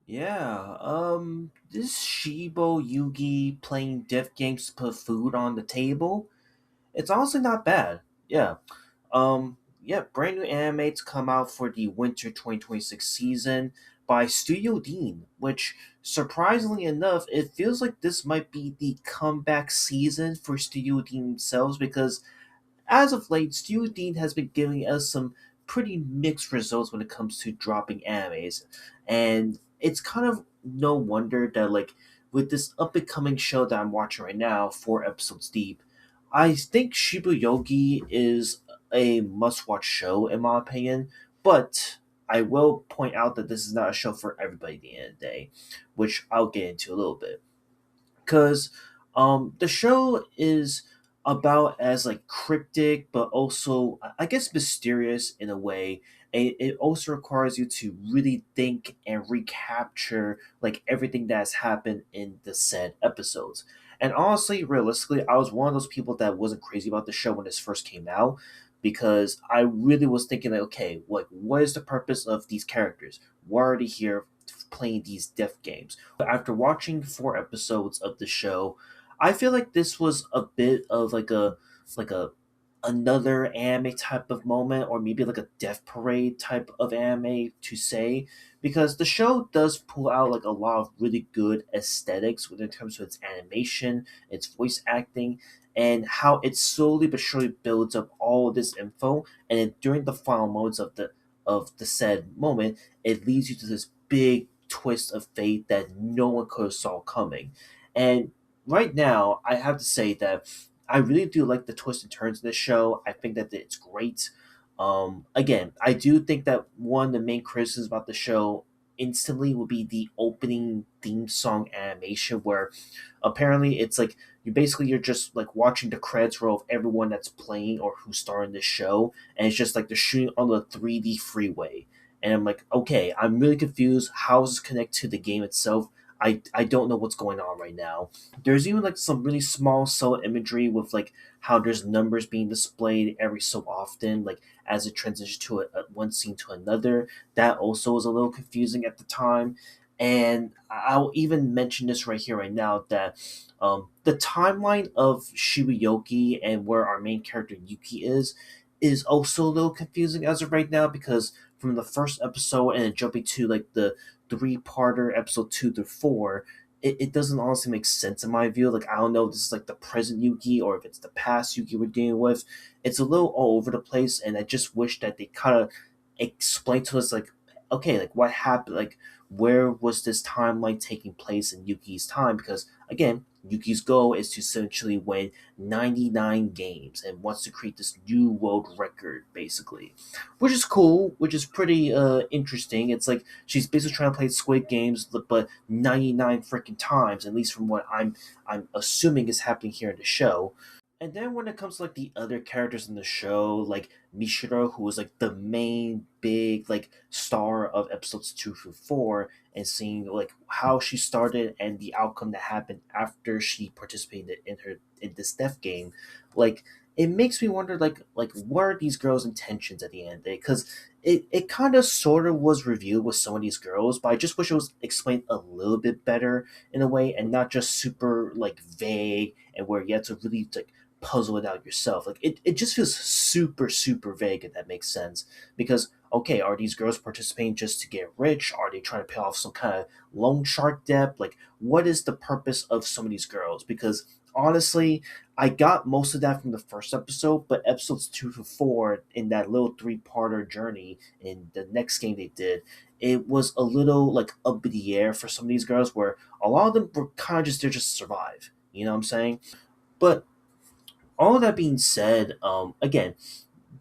Yeah, this Shiboyugi playing deaf games to put food on the table. It's honestly not bad. Yeah. Yeah, brand new animates come out for the winter 2026 season by Studio Dean, which surprisingly enough, it feels like this might be the comeback season for Studio Dean themselves because as of late, Studio Dean has been giving us some pretty mixed results when it comes to dropping animes, and it's kind of no wonder that with this up and coming show that I'm watching right now, 4 episodes deep, I think Shibuyogi is a must watch show in my opinion, but I will point out that this is not a show for everybody at the end of the day, which I'll get into a little bit because the show is about as like cryptic but also I guess mysterious in a way, and it also requires you to really think and recapture like everything that's happened in the said episodes. And honestly, realistically, I was one of those people that wasn't crazy about the show when this first came out because I really was thinking like, okay, like what is the purpose of these characters? Why are they here playing these death games? After watching 4 episodes of the show, I feel like this was a bit of like a another anime type of moment, or maybe like a death parade type of anime to say, because the show does pull out like a lot of really good aesthetics in terms of its animation, its voice acting, and how it slowly but surely builds up all this info, and then during the final moments of the said moment, it leads you to this big twist of fate that no one could have saw coming. And right now, I have to say that I really do like the twists and turns of this show. I think that it's great. Again, I do think that one of the main criticisms about the show instantly would be the opening theme song animation, where apparently it's like you're just like watching the credits roll of everyone that's playing or who's starring this show, and it's just like they're shooting on the 3D freeway. And I'm like, okay, I'm really confused. How does this connect to the game itself? I don't know what's going on right now. There's even like some really small cell imagery with like how there's numbers being displayed every so often, like as it transitions to one scene to another. That also was a little confusing at the time. And I'll even mention this right here, right now, that the timeline of Shibuyoki and where our main character Yuki is also a little confusing as of right now because from the first episode and then jumping to like the three-parter episode 2 through 4, it doesn't honestly make sense in my view. Like I don't know if this is like the present Yuki or if it's the past Yuki we're dealing with. It's a little all over the place, and I just wish that they kind of explain to us like, okay, like what happened, like where was this timeline taking place in Yuki's time? Because again, Yuki's goal is to essentially win 99 games and wants to create this new world record, basically, which is cool, which is pretty interesting. It's like she's basically trying to play Squid Games, but 99 freaking times, at least from what I'm assuming is happening here in the show. And then when it comes to like the other characters in the show, like Mishiro, who was like the main big like star of episodes 2 through 4, and seeing like how she started and the outcome that happened after she participated in this death game, like it makes me wonder like what are these girls' intentions at the end of the day? Because it kind of sort of was revealed with some of these girls, but I just wish it was explained a little bit better in a way and not just super like vague and where you had to really like puzzle it out yourself. Like it just feels super, super vague if that makes sense. Because okay, are these girls participating just to get rich? Are they trying to pay off some kind of loan shark debt? Like what is the purpose of some of these girls? Because honestly, I got most of that from the first episode, but episodes 2 to 4 in that little three-parter journey in the next game they did, it was a little like up in the air for some of these girls where a lot of them were kind of just there just to survive. You know what I'm saying? But all that being said, again,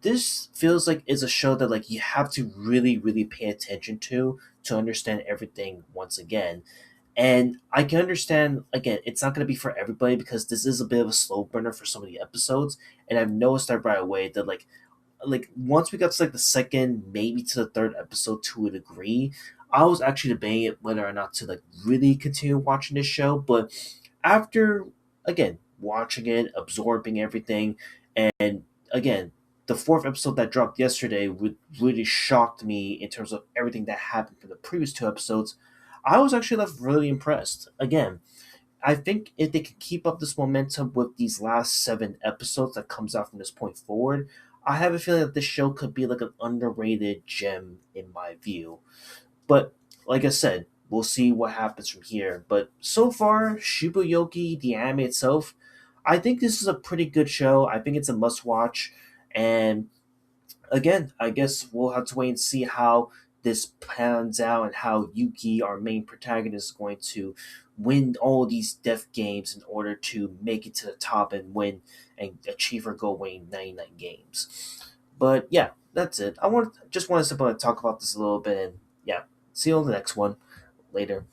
this feels like it's a show that like you have to really, really pay attention to understand everything once again. And I can understand again, it's not going to be for everybody because this is a bit of a slow burner for some of the episodes, and I've noticed that right away that like once we got to like the second, maybe to the third episode to a degree, I was actually debating whether or not to like really continue watching this show, but after again watching it, absorbing everything, and again the fourth episode that dropped yesterday would really shocked me in terms of everything that happened from the previous 2 episodes. I was actually left really impressed. Again, I think if they can keep up this momentum with these last 7 episodes that comes out from this point forward, I have a feeling that this show could be like an underrated gem in my view. But like I said, we'll see what happens from here. But so far, Shibuyogi, the anime itself, I think this is a pretty good show. I think it's a must watch. And again, I guess we'll have to wait and see how this pans out and how Yuki, our main protagonist, is going to win all these death games in order to make it to the top and win and achieve her goal winning 99 games. But yeah, that's it. I want just wanted to talk about this a little bit and yeah, see you on the next one later.